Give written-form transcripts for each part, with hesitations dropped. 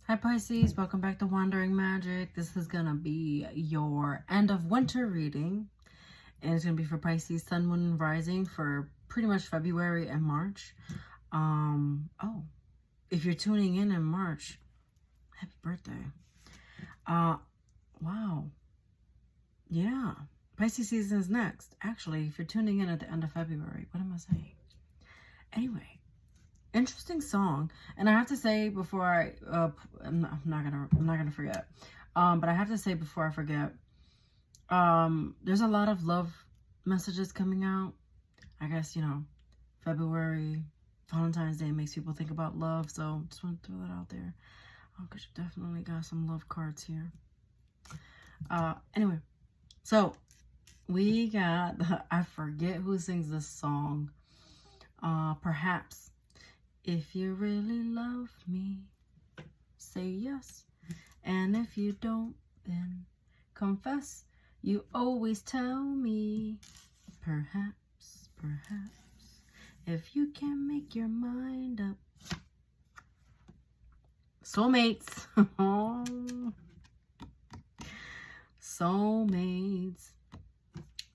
Hi Pisces, welcome back to Wandering Magic. This is going to be your end of winter reading. And it's going to be for Pisces, Sun, Moon, and Rising for pretty much February and March. Oh, if you're tuning in March, happy birthday. Wow. Yeah. Pisces season is next. Actually, if you're tuning in at the end of February, what am I saying? Anyway. Interesting song, and I have to say before I'm not gonna forget, but I have to say before I forget, there's a lot of love messages coming out. I guess, February, Valentine's Day makes people think about love, so just want to throw that out there. Because you definitely got some love cards here. Anyway, so we got I forget who sings this song. Perhaps. If you really love me, say yes. And if you don't, then confess. You always tell me. Perhaps, if you can't make your mind up. Soulmates. Soulmates.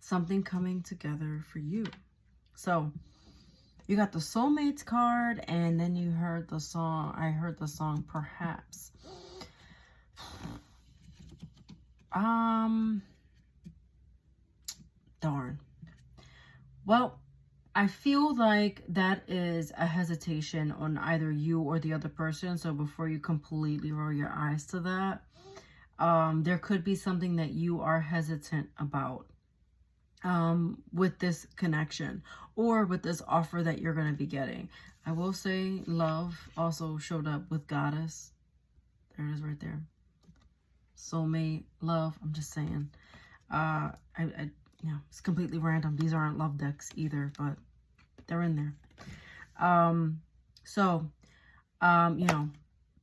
Something coming together for you. So, you got the Soulmates card, and then you heard the song. I heard the song Perhaps. Darn. Well, I feel like that is a hesitation on either you or the other person. So before you completely roll your eyes to that, there could be something that you are hesitant about. With this connection or with this offer that you're going to be getting. I will say love also showed up with Goddess. There it is right there. Soulmate, love, I'm just saying. It's completely random. These aren't love decks either, but they're in there.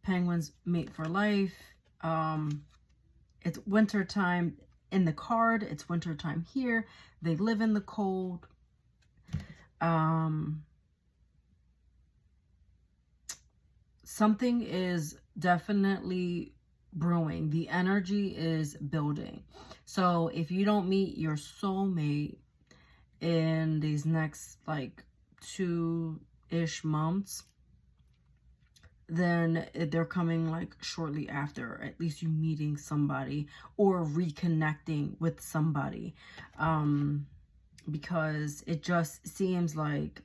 Penguins mate for life. It's winter time. In the card, it's wintertime here. They live in the cold. Something is definitely brewing. The energy is building. So if you don't meet your soulmate in these next like 2-ish months, then they're coming like shortly after, at least you meeting somebody or reconnecting with somebody, because it just seems like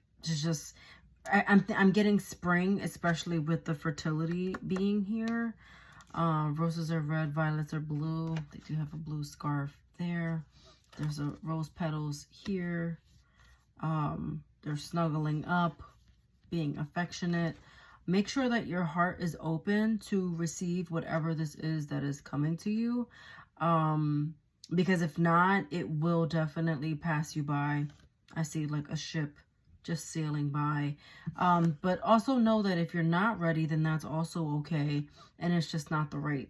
I'm getting spring, especially with the fertility being here. Roses are red, violets are blue. They do have a blue scarf there. There's a rose petals here. They're snuggling up, being affectionate. Make sure that your heart is open to receive whatever this is that is coming to you. Because if not, it will definitely pass you by. I see like a ship just sailing by. But also know that if you're not ready, then that's also okay. And it's just not the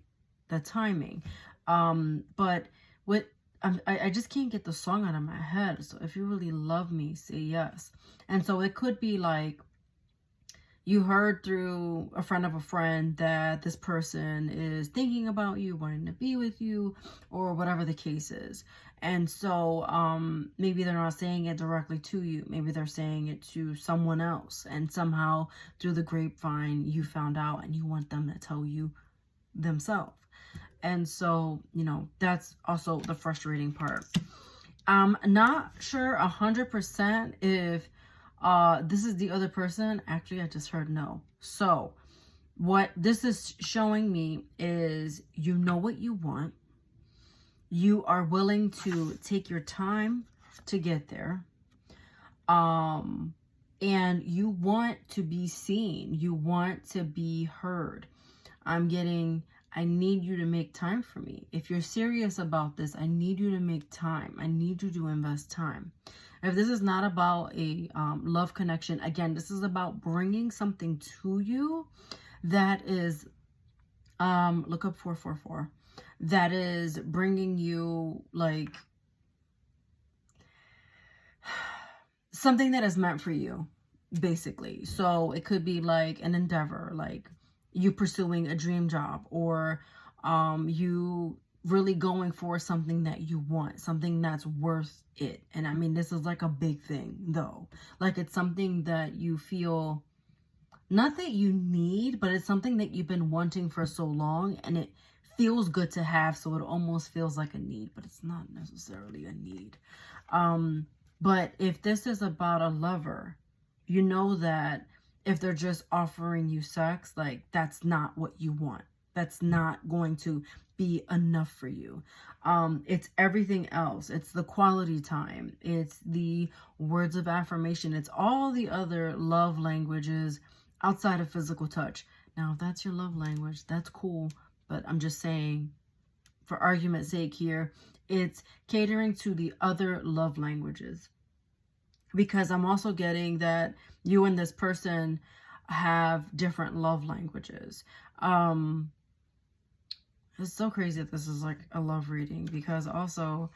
timing. But I just can't get the song out of my head. So if you really love me, say yes. And so it could be like, you heard through a friend of a friend that this person is thinking about you, wanting to be with you, or whatever the case is. And so maybe they're not saying it directly to you. Maybe they're saying it to someone else. And somehow through the grapevine, you found out and you want them to tell you themselves. And so, that's also the frustrating part. I'm not sure 100% if this is the other person. Actually, I just heard no. So what this is showing me is you know what you want. You are willing to take your time to get there. And you want to be seen. You want to be heard. I'm getting, I need you to make time for me. If you're serious about this, I need you to make time. I need you to invest time. If this is not about a love connection, again, this is about bringing something to you that is, look up 444, that is bringing you like something that is meant for you, basically. So it could be like an endeavor, like you pursuing a dream job, or you really going for something that you want, something that's worth it. And I mean, this is like a big thing though. Like it's something that you feel, not that you need, but it's something that you've been wanting for so long, and it feels good to have, so it almost feels like a need, but it's not necessarily a need. But if this is about a lover, you know that if they're just offering you sex, like that's not what you want. That's not going to be enough for you. It's everything else. It's the quality time. It's the words of affirmation. It's all the other love languages outside of physical touch. Now, if that's your love language, that's cool. But I'm just saying, for argument's sake here, it's catering to the other love languages. Because I'm also getting that you and this person have different love languages. It's so crazy that this is like a love reading, because also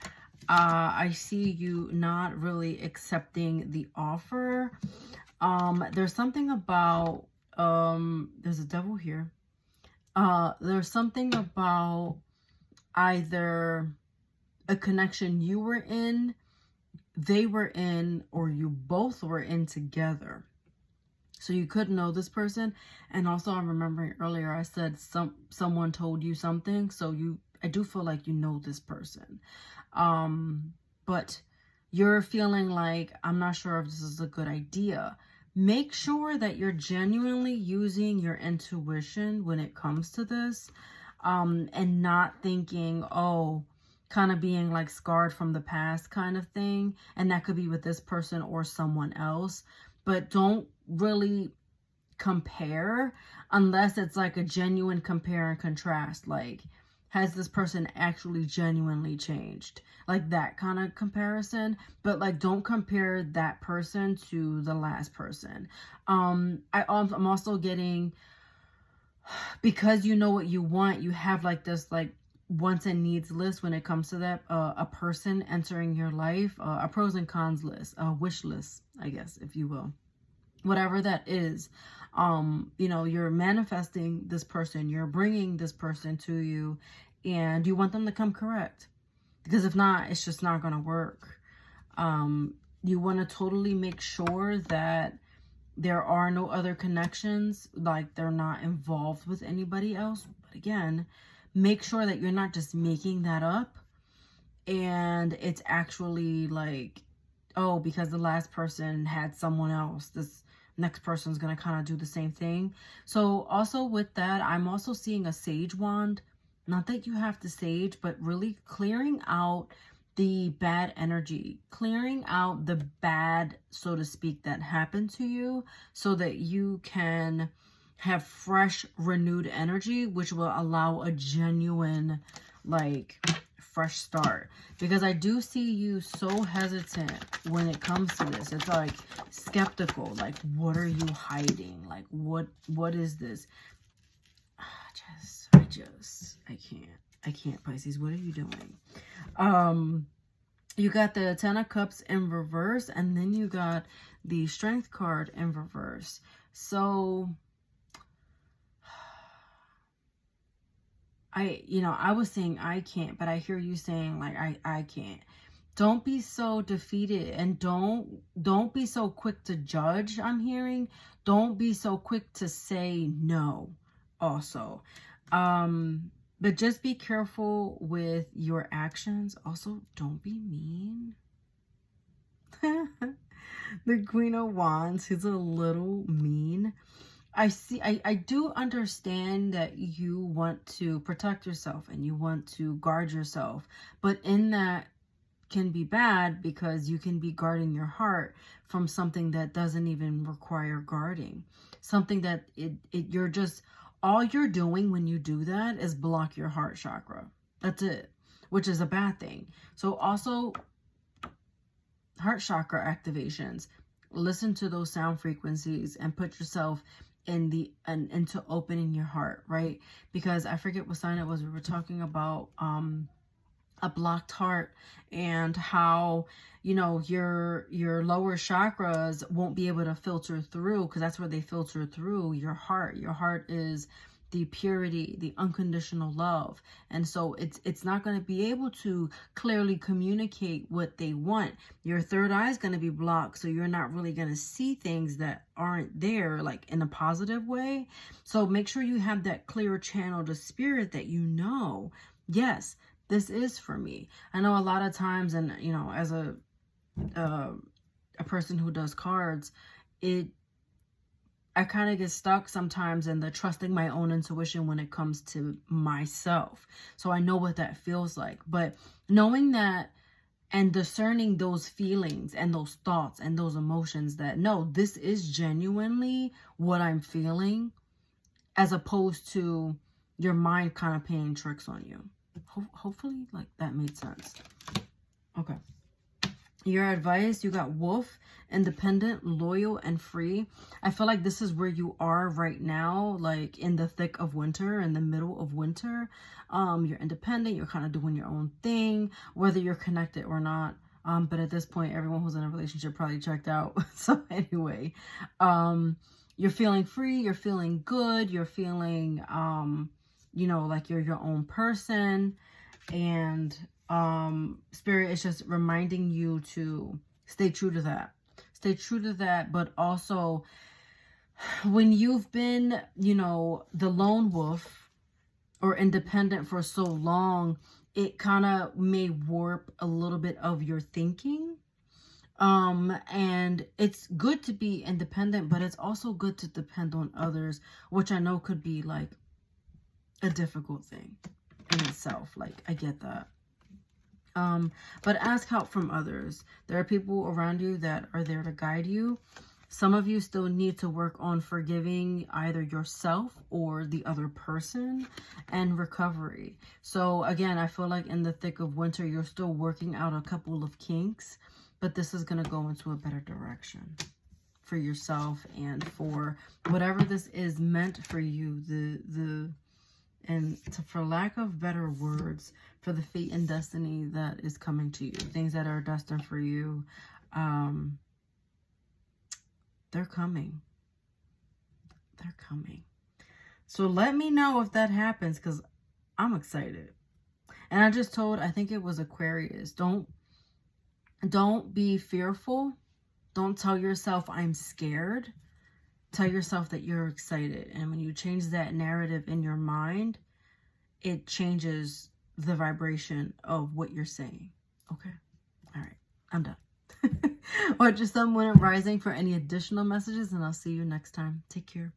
I see you not really accepting the offer. There's something about, there's a devil here. There's something about either a connection you were in, they were in, or you both were in together. So you could know this person. And also, I'm remembering earlier I said someone told you something. So I do feel like you know this person. But you're feeling like, I'm not sure if this is a good idea. Make sure that you're genuinely using your intuition when it comes to this. And not thinking, oh, kind of being like scarred from the past kind of thing. And that could be with this person or someone else. But don't really compare unless it's like a genuine compare and contrast. Like, has this person actually genuinely changed? Like that kind of comparison. But like, don't compare that person to the last person. I'm also getting, because you know what you want, you have like this like wants and needs list when it comes to that, a person entering your life, a pros and cons list, a wish list, I guess, if you will. Whatever that is, you know, you're manifesting this person, you're bringing this person to you, and you want them to come correct. Because if not, it's just not going to work. You want to totally make sure that there are no other connections, like they're not involved with anybody else. But again, make sure that you're not just making that up and it's actually like, oh, because the last person had someone else, this next person's going to kind of do the same thing. So also with that, I'm also seeing a sage wand. Not that you have to sage, but really clearing out the bad energy, clearing out the bad, so to speak, that happened to you, so that you can have fresh, renewed energy, which will allow a genuine, like, fresh start. Because I do see you so hesitant when it comes to this. It's like skeptical, like, what are you hiding? Like, what is this? I can't, Pisces. What are you doing? You got the 10 of Cups in reverse, and then you got the Strength card in reverse. So I was saying I can't, but I hear you saying like I can't. Don't be so defeated, and don't be so quick to judge. I'm hearing, don't be so quick to say no also. But just be careful with your actions. Also, don't be mean. The Queen of Wands is a little mean. I do understand that you want to protect yourself and you want to guard yourself, but in that can be bad, because you can be guarding your heart from something that doesn't even require guarding. Something that you're just, all you're doing when you do that is block your heart chakra. That's it, which is a bad thing. So also, heart chakra activations, listen to those sound frequencies and put yourself into opening your heart, right? Because I forget what sign it was we were talking about. a blocked heart, and how, you know, your lower chakras won't be able to filter through, because that's where they filter through your heart. Your heart is the purity, the unconditional love. And so it's not going to be able to clearly communicate what they want. Your third eye is going to be blocked, so you're not really going to see things that aren't there, like in a positive way. So make sure you have that clear channel to spirit, that you know, yes, this is for me. I know a lot of times, and you know, as a person who does cards, I kind of get stuck sometimes in the trusting my own intuition when it comes to myself. So I know what that feels like. But knowing that and discerning those feelings and those thoughts and those emotions, that no, this is genuinely what I'm feeling, as opposed to your mind kind of playing tricks on you. Hopefully, like, that made sense. Okay. Your advice, you got wolf, independent, loyal, and free. I feel like this is where you are right now, like in the thick of winter, in the middle of winter. You're independent, you're kind of doing your own thing, whether you're connected or not. But at this point, everyone who's in a relationship probably checked out. So anyway, you're feeling free, you're feeling good, you're feeling, you know, like you're your own person. And Spirit is just reminding you to stay true to that. Stay true to that. But also, when you've been, you know, the lone wolf or independent for so long, it kind of may warp a little bit of your thinking. And it's good to be independent, but it's also good to depend on others, which I know could be like a difficult thing in itself. Like, I get that. But ask help from others. There are people around you that are there to guide you. Some of you still need to work on forgiving either yourself or the other person, and recovery. So again, I feel like in the thick of winter, you're still working out a couple of kinks, but this is going to go into a better direction for yourself and for whatever this is meant for you. For lack of better words, for the fate and destiny that is coming to you, things that are destined for you, they're coming. They're coming. So let me know if that happens, because I'm excited. And I just told, I think it was Aquarius, don't be fearful. Don't tell yourself I'm scared. Tell yourself that you're excited. And when you change that narrative in your mind, it changes the vibration of what you're saying. Okay. All right. I'm done. Or just Sun, Moon, and Rising for any additional messages, and I'll see you next time. Take care.